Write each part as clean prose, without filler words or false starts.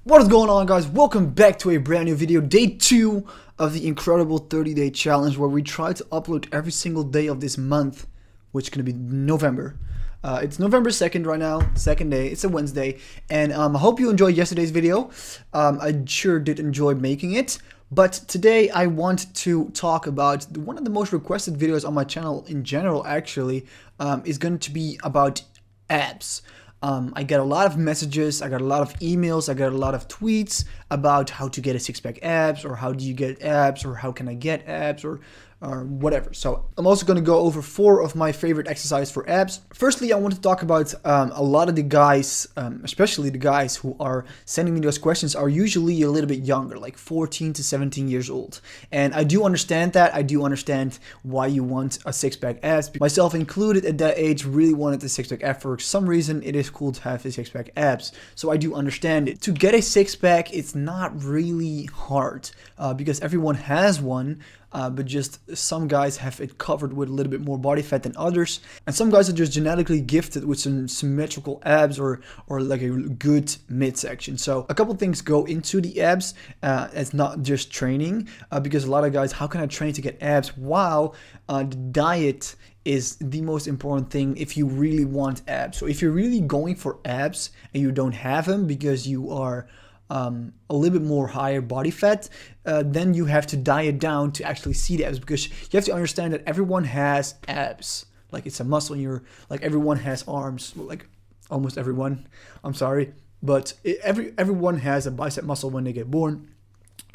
What is going on, guys? Welcome back to a brand new video, day 2 of the incredible 30-day challenge, where we try to upload every single day of this month, which is going to be November. It's November 2nd right now, second day. It's a Wednesday, and I hope you enjoyed yesterday's video. I sure did enjoy making it, but today I want to talk about one of the most requested videos on my channel in general. Actually, is going to be about abs. I get a lot of messages, I got a lot of emails, I got a lot of tweets about how to get a six-pack abs, or how do you get abs, or how can I get abs, or whatever. So I'm also going to go over 4 of my favorite exercises for abs. Firstly, I want to talk about a lot of the guys, especially the guys who are sending me those questions, are usually a little bit younger, like 14 to 17 years old. And I do understand that. I do understand why you want a six-pack abs. Myself included at that age really wanted the six-pack abs. For some reason, it is cool to have a six-pack abs. So I do understand it. To get a six-pack, it's not really hard because everyone has one. But just some guys have it covered with a little bit more body fat than others, and some guys are just genetically gifted with some symmetrical abs or like a good midsection. So a couple things go into the abs. It's not just training, because a lot of guys, how can I train to get abs? Wow, the diet is the most important thing if you really want abs. So if you're really going for abs and you don't have them because you are a little bit more higher body fat, then you have to diet down to actually see the abs, because you have to understand that everyone has abs. Like, it's a muscle in your, like, everyone has arms, like almost everyone, I'm sorry, but everyone has a bicep muscle when they get born.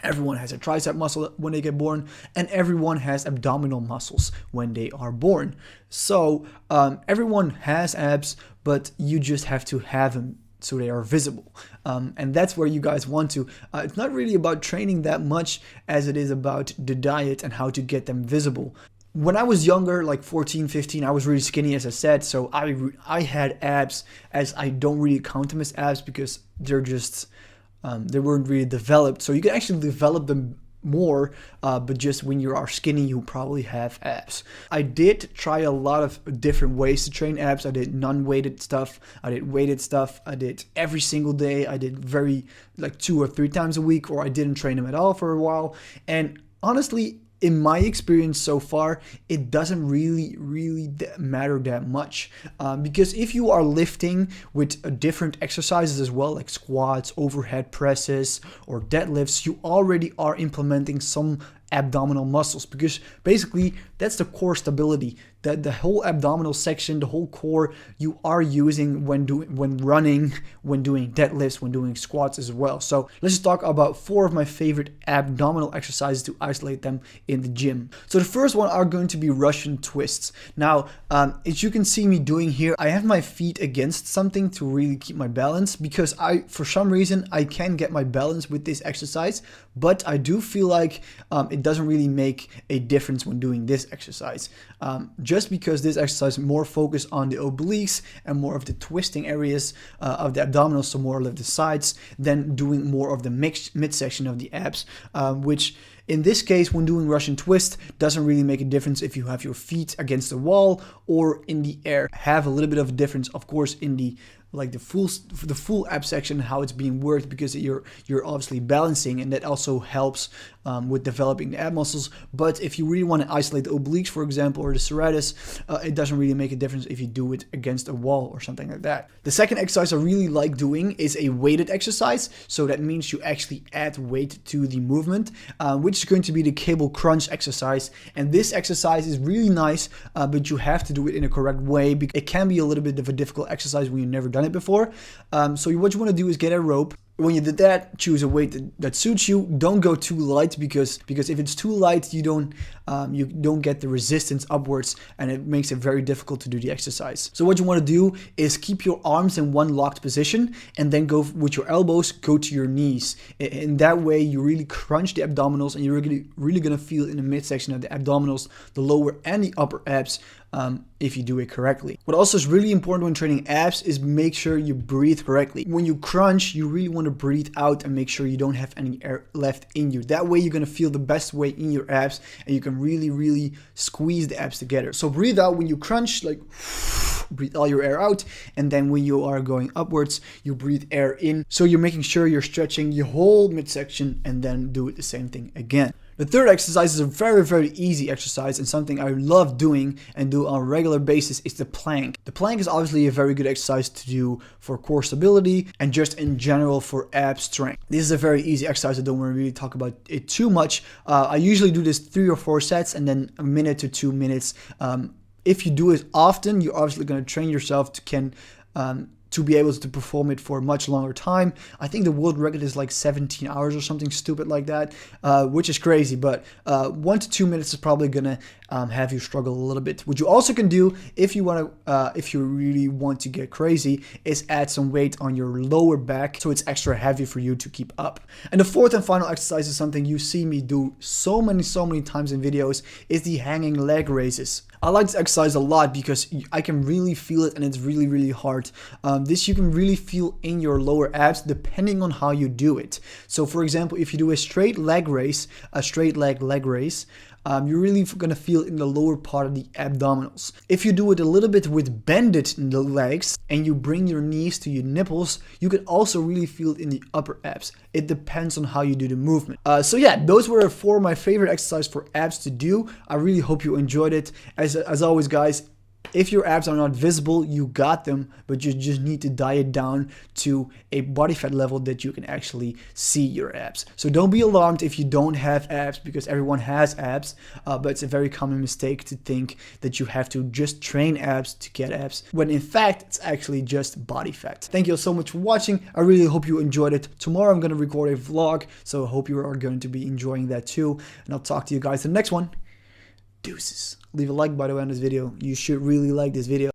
Everyone has a tricep muscle when they get born, and everyone has abdominal muscles when they are born. So everyone has abs, but you just have to have them so they are visible, and that's where you guys want to. It's not really about training that much as it is about the diet and how to get them visible. When I was younger, like 14, 15, I was really skinny, as I said, so I had abs, as I don't really count them as abs because they're just, they weren't really developed. So you can actually develop them more, but just when you are skinny, you probably have abs. I did try a lot of different ways to train abs. I did non-weighted stuff, I did weighted stuff, I did every single day, I did like 2 or 3 times a week, or I didn't train them at all for a while. And honestly, in my experience so far, it doesn't really matter that much, because if you are lifting with different exercises as well, like squats, overhead presses, or deadlifts, you already are implementing some abdominal muscles, because basically that's the core stability, that the whole abdominal section, the whole core, you are using when running, when doing deadlifts, when doing squats as well. So let's just talk about 4 of my favorite abdominal exercises to isolate them in the gym. So the first one are going to be Russian twists. Now, as you can see me doing here, I have my feet against something to really keep my balance, because for some reason, I can get my balance with this exercise, but I do feel like it doesn't really make a difference when doing this exercise. Just because this exercise is more focused on the obliques and more of the twisting areas of the abdominals, so more of the sides, than doing more of the midsection of the abs, which in this case, when doing Russian twist, doesn't really make a difference if you have your feet against the wall or in the air. Have a little bit of a difference, of course, in the full ab section, how it's being worked, because you're obviously balancing, and that also helps with developing the ab muscles. But if you really want to isolate the obliques, for example, or the serratus, it doesn't really make a difference if you do it against a wall or something like that. The second exercise I really like doing is a weighted exercise. So that means you actually add weight to the movement, which is going to be the cable crunch exercise. And this exercise is really nice, but you have to do it in a correct way, because it can be a little bit of a difficult exercise when you've never done it before. So what you want to do is get a rope. When you did that, choose a weight that suits you. Don't go too light, because if it's too light, you don't get the resistance upwards, and it makes it very difficult to do the exercise. So what you want to do is keep your arms in one locked position, and then go with your elbows, go to your knees. In that way, you really crunch the abdominals, and you're really going to feel in the midsection of the abdominals, the lower and the upper abs, if you do it correctly. What also is really important when training abs is make sure you breathe correctly. When you crunch, you really want to breathe out and make sure you don't have any air left in you. That way you're going to feel the best way in your abs and you can really squeeze the abs together. So breathe out when you crunch, like breathe all your air out, and then when you are going upwards, you breathe air in. So you're making sure you're stretching your whole midsection, and then do it the same thing again. The third exercise is a very easy exercise and something I love doing and do on a regular basis is the plank. The plank is obviously a very good exercise to do for core stability and just in general for ab strength. This is a very easy exercise. I don't want to really talk about it too much. I usually do this 3 or 4 sets and then a minute to 2 minutes. If you do it often, you're obviously going to train yourself to be able to perform it for a much longer time. I think the world record is like 17 hours or something stupid like that, which is crazy, but 1 to 2 minutes is probably gonna have you struggle a little bit. What you also can do if you really want to get crazy is add some weight on your lower back so it's extra heavy for you to keep up. And the fourth and final exercise is something you see me do so many times in videos, is the hanging leg raises. I like this exercise a lot because I can really feel it and it's really hard. This you can really feel in your lower abs depending on how you do it. So for example, if you do a straight leg raise, you're really gonna feel in the lower part of the abdominals. If you do it a little bit with bended legs and you bring your knees to your nipples, you can also really feel it in the upper abs. It depends on how you do the movement. So yeah, those were 4 of my favorite exercises for abs to do. I really hope you enjoyed it. As always, guys, if your abs are not visible, you got them, but you just need to diet down to a body fat level that you can actually see your abs. So don't be alarmed if you don't have abs, because everyone has abs, but it's a very common mistake to think that you have to just train abs to get abs, when in fact, it's actually just body fat. Thank you all so much for watching. I really hope you enjoyed it. Tomorrow I'm going to record a vlog, so I hope you are going to be enjoying that too, and I'll talk to you guys in the next one. Deuces. Leave a like, by the way, on this video. You should really like this video.